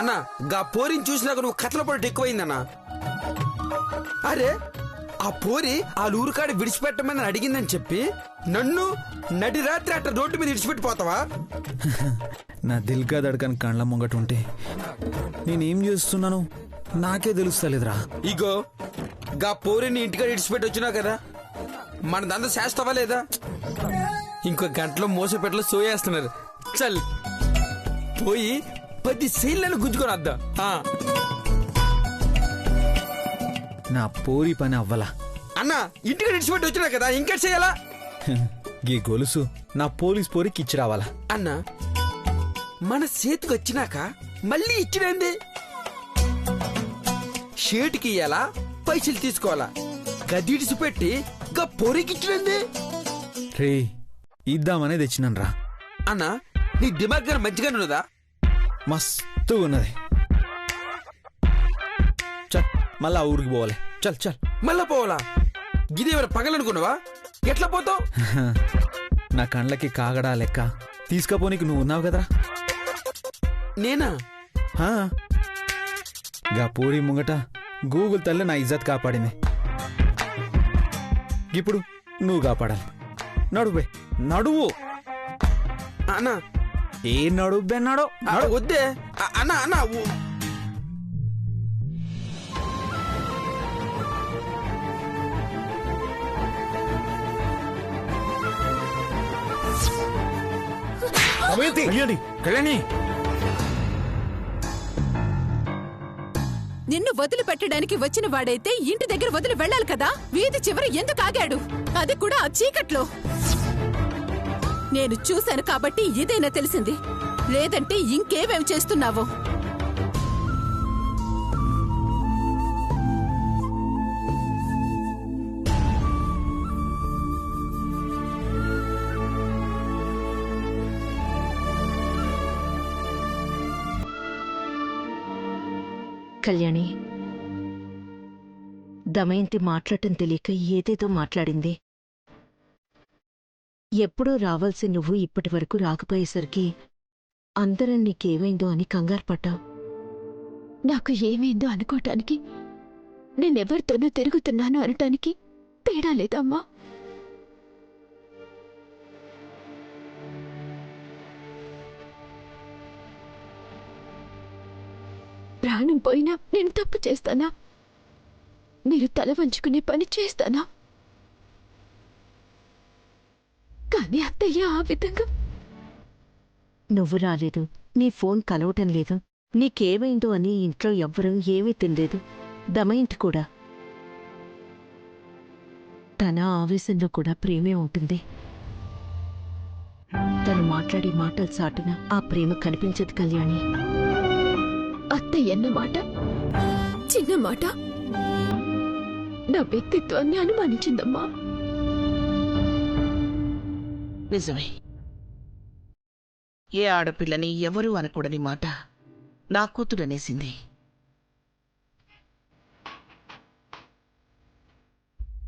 అన్నా గా పోరిని చూసినాక నువ్వు కథల పడట ఎక్కువైందన్నా. అరే ఆ పోరి ఆ ఊరుకాడి విడిచిపెట్టమని అడిగిందని చెప్పి నన్ను నడి రాత్రి అట్ట రోడ్డు మీద విడిచిపెట్టిపోతావా? నా దిల్గా దడకని కళ్ళ ముంగట ఉంటే నేనేం చేస్తున్నాను నాకే తెలుస్తలేదురా. ఇగో గా పోరిని ఇంటికాడ విడిచిపెట్టి వచ్చినా కదా, మన దంద చేస్తావా లేదా? ఇంకో గంటలో మోసపెట్టలో సోయేస్తున్నారు. చల్ పోయి 10 సీళ్ళను గుంజుకొని వద్దా. నా పోరి పని అవ్వలా అన్నా. ఇంటికి విడిచిపెట్టి వచ్చినా కదా, ఇంకా చేయాలా? గీ గొలుసు నా పోలీస్ పోరికి ఇచ్చి రావాలా? అన్నా మన చేతికి వచ్చినాక మళ్ళీ ఇచ్చినంది షేటుకి ఇయ్యాలా, పైసలు తీసుకోవాలా? గదిడిసి పెట్టి గా పొరికి ఇచ్చినంది. రే ఇద్దామనే తెచ్చినాను రా. అన్నా నీ దిమాగ్ గారు మంచిగానే ఉన్నదా? మస్తు ఉన్నది. చల్ మళ్ళా ఊరికి పోవాలి. చల్ చల్. మళ్ళా పోవాలా? గిదేమైనా పగలనుకున్నావా? ఎట్లా పోతావు? నా కండ్లకి కాగడా లెక్క తీసుకపోనీకి నువ్వు ఉన్నావు కదరా. నేనా? గా పూరి ముంగట గూగుల్ తల్లి నా ఇజ్జత్ కాపాడింది. ఇప్పుడు నువ్వు కాపాడాలి. నడువే నడువు. అన్నా ఏ నడుబే నడు. వద్దే అన్నా. అన్నా కళ్యాణి నిన్ను వదిలిపెట్టడానికి వచ్చిన వాడైతే ఇంటి దగ్గర వదిలి వెళ్ళాలి కదా. వీధి చివరి ఎందుకు ఆగాడు? అది కూడా ఆ చీకట్లో. నేను చూశాను కాబట్టి ఇదైనా తెలిసింది, లేదంటే ఇంకేమేం చేస్తున్నావో. కళ్యాణి, దమయంతి మాట్లాడటం తెలియక ఏదేదో మాట్లాడింది. ఎప్పుడో రావాల్సి నువ్వు ఇప్పటి వరకు రాకపోయేసరికి అందరం నీకేమైందో అని కంగారు పడ్డావు. నాకు ఏమైందో అనుకోటానికి, నేనెవరితోనూ తిరుగుతున్నాను అనటానికి తేడా లేదమ్మా. ప్రాణం పోయినా నేను తప్పు చేస్తానా? మీరు తల వంచుకునే పని చేస్తానా? కానీ అత్తయ్య ఆ విధంగా. నువ్వు రాలేదు, నీ ఫోన్ కలవటం లేదు, నీకేమైందో అని ఇంట్లో ఎవ్వరూ ఏమీ తినలేదు. దమయంతి కూడా. తన ఆవేశంలో కూడా ప్రేమే ఉంటుంది. తను మాట్లాడే మాటల సాటున ఆ ప్రేమ కనిపించదు కళ్యాణి. అత్తయ్య అన్న మాట చిన్న మాట నా వ్యక్తిత్వాన్ని అనుమానించిందమ్మా. నిజమే, ఏ ఆడపిల్లని ఎవరూ అనకూడని మాట నా కూతురనేసింది.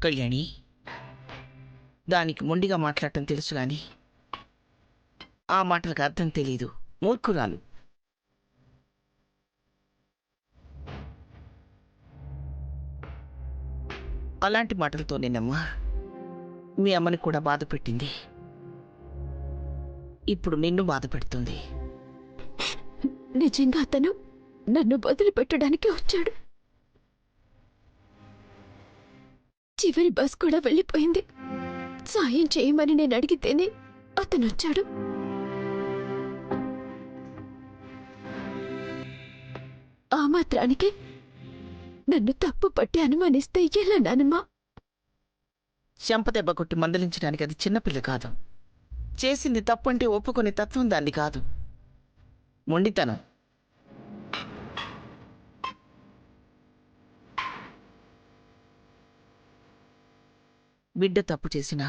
కళ్యాణి, దానికి మొండిగా మాట్లాడటం తెలుసు గాని ఆ మాటలకు అర్థం తెలీదు. మూర్ఖురాలు. అలాంటి మాటలతో నేనమ్మా మీ అమ్మని కూడా బాధ పెట్టింది. ఇప్పుడు నిన్ను బాధ పెడుతుంది. నిజంగా అతను నన్ను వదిలిపెట్టడానికి వచ్చాడు. చివరి బస్ కూడా వెళ్ళిపోయింది. సాయం చేయమని నేను అడిగితేనే అతను వచ్చాడు. ఆ మాత్రానికి నన్ను తప్పు పట్టి అనుమానిస్తే ఎలా నానమ్మా? చెంపదెబ్బ కొట్టి మందలించడానికి అది చిన్నపిల్ల కాదు. చేసింది తప్పు అంటే ఒప్పుకునే తత్వం దాన్ని కాదు. మొండితనం. బిడ్డ తప్పు చేసినా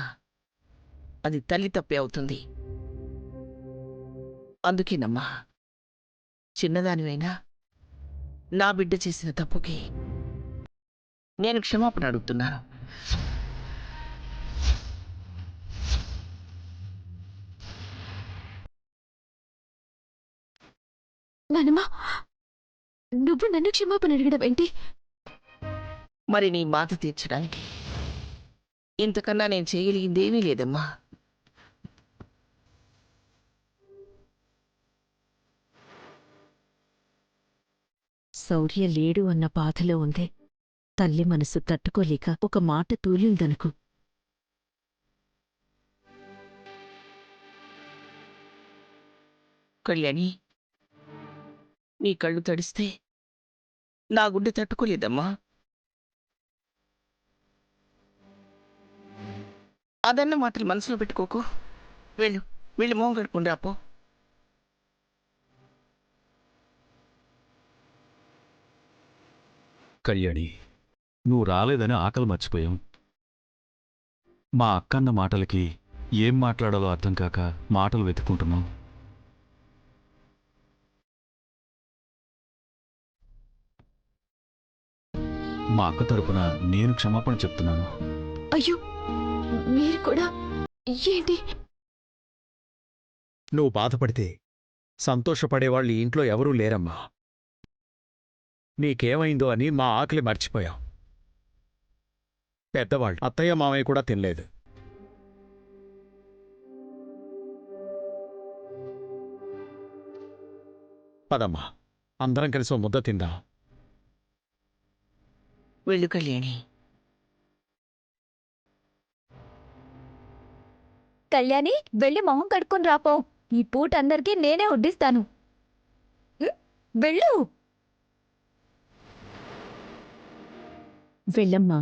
అది తల్లి తప్పే అవుతుంది. అందుకేనమ్మా, చిన్నదానివైనా నా బిడ్డ చేసిన తప్పుకి నేను క్షమాపణ అడుగుతున్నాను. నానమ్మా, నువ్వు నన్ను క్షమాపణ అడగడం ఏంటి? మరి నీ బాధ తీర్చడానికి ఇంతకన్నా నేను చేయగలిగిందేమీ లేదమ్మా. శౌర్య లేడు అన్న బాధలో ఉంది. తల్లి మనసు తట్టుకోలేక ఒక మాట తూలిందనుకు. కళ్యాణి, నీ కళ్ళు తడిస్తే నా గుండె తట్టుకోలేదమ్మా. అదన్న మాటలు మనసులో పెట్టుకోకు. వెళ్ళు, వెళ్ళి మోహం కడుకుని రాపో. కళ్యాణి, నువ్వు రాలేదని ఆకలి మర్చిపోయాం. మా అక్కన్న మాటలకి ఏం మాట్లాడాలో అర్థం కాక మాటలు వెతుక్కుంటున్నాం. మా అక్క తరపున నేను క్షమాపణ చెప్తున్నాను. అయ్యో, మీరు కూడా ఏంటి? నువ్వు బాధపడితే సంతోషపడేవాళ్ళు ఈ ఇంట్లో ఎవరూ లేరమ్మా. నీకేమైందో అని మా ఆకలి మర్చిపోయాం. పెద్దవాళ్ళు అత్తయ్య మామయ్య కూడా తినలేదు. పదమ్మా, అందరం కలిసి ఓ ముద్ద తిందాం. వెళ్ళు కళ్యాణి. కళ్యాణి, వెళ్ళి మొహం కడుక్కొని రాపో. ఈ పూట అందరికీ నేనే వడ్డిస్తాను. వెళ్ళు. వెళ్ళమ్మా.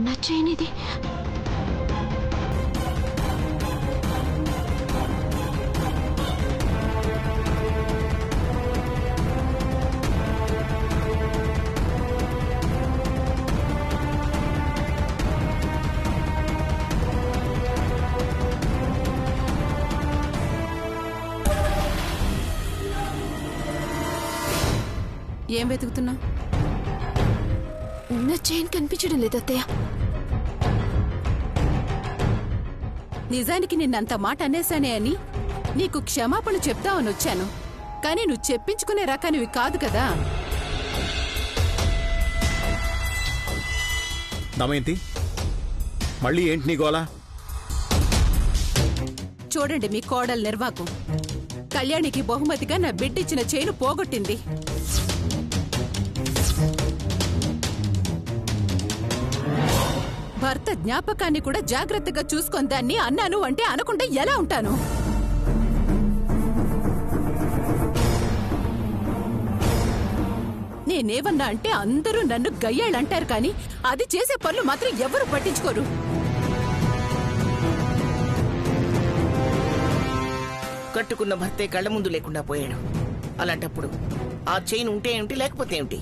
నచ్చేనిది. ఏం వెతుకుతున్నా? నా చైన్ కనిపించడం లేదు అత్తయ్య. నిజానికి నిన్నంత మాట అనేసానే అని నీకు క్షమాపణ చెప్తామని వచ్చాను. కానీ నువ్వు చెప్పించుకునే రకానివి కాదు కదా. దమయంతి, మళ్ళీ ఏంటి నీ గోలా? చూడండి మీ కోడలు నిర్వాకం. కళ్యాణికి బహుమతిగా నా బిడ్డిచ్చిన చైను పోగొట్టింది. భర్త జ్ఞాపకాన్ని కూడా జాగ్రత్తగా చూసుకొందాన్ని అన్నాను అంటే అనుకుంటే ఎలా ఉంటాను? నేనేవన్నా అంటే అందరూ నన్ను గయ్యాళ్ళంటారు, కానీ అది చేసే పనులు మాత్రం ఎవరు పట్టించుకోరు. కట్టుకున్న భర్తే కళ్ళ ముందు లేకుండా పోయాడు. అలాంటప్పుడు ఆ చైన్ ఉంటే ఏమిటి, లేకపోతే ఏమిటి?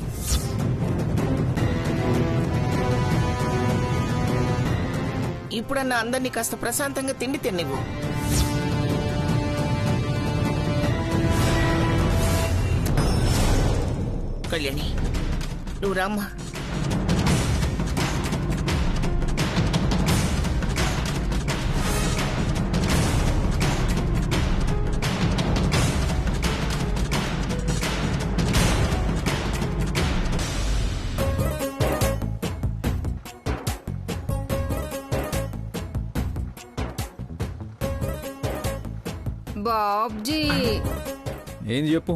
ఇప్పుడన్నా అందరినీ కాస్త ప్రశాంతంగా తిండి తిన్నివ్వు. కళ్యాణి, నువ్వు రామ్మా. బాబ్జీ, ఏంది చెప్పు.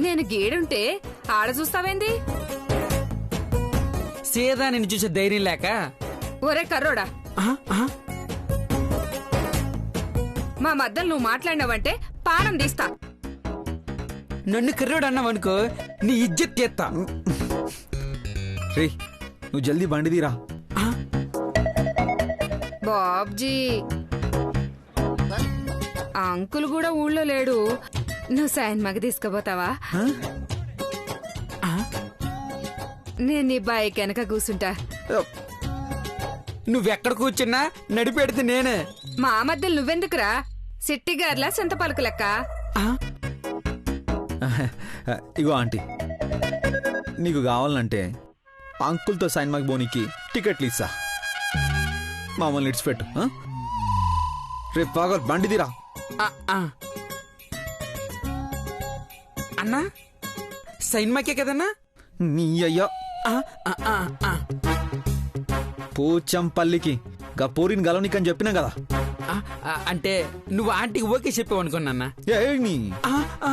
నేను గీడుంటే ఆడ చూస్తావేంది? సీదా నిన్ను చూసే ధైర్యం లేక. ఒరే కర్రోడా, మా మధ్యలో నువ్వు మాట్లాడినావంటే పానం తీస్తా. నన్ను కర్రోడు అన్నావనుకో, నీ ఇజ్జత్ తీస్తా. రే, నువ్వు జల్దీ బండి తీరా. బాబ్జీ, అంకుల్ కూడా ఊళ్ళో లేడు. నువ్వు సాయన్మగ తీసుకుపోతావా? ఆ? నేను నీ బైక్ వెనక కూర్చుంటా. నువ్వెక్కడ కూర్చున్నా నడిపెడితే నేనే. మా మధ్యలో నువ్వెందుకురా? సిట్టిగార్లా సొంత పలుకు లెక్క. ఆ? ఇగో ఆంటీ, నీకు కావాలంటే అంకుల్తో సైన్మాకి బోనికి టికెట్లు ఇస్తా. మమ్మల్ని ఇడిచిపెట్టు. రేపు బాగా బండి తీరా. ఆ, ఆ. అన్నా సైన్మాకే కదన్నా? నీ అయ్యా ఆ, ఆ, ఆ, ఆ. పోచంపల్లికి గా పోరిని గలవనికని చెప్పినా కదా. అంటే నువ్వు ఆంటీకి ఓకే చెప్పావు అనుకున్నా. ఏ నీ ఆ, ఆ.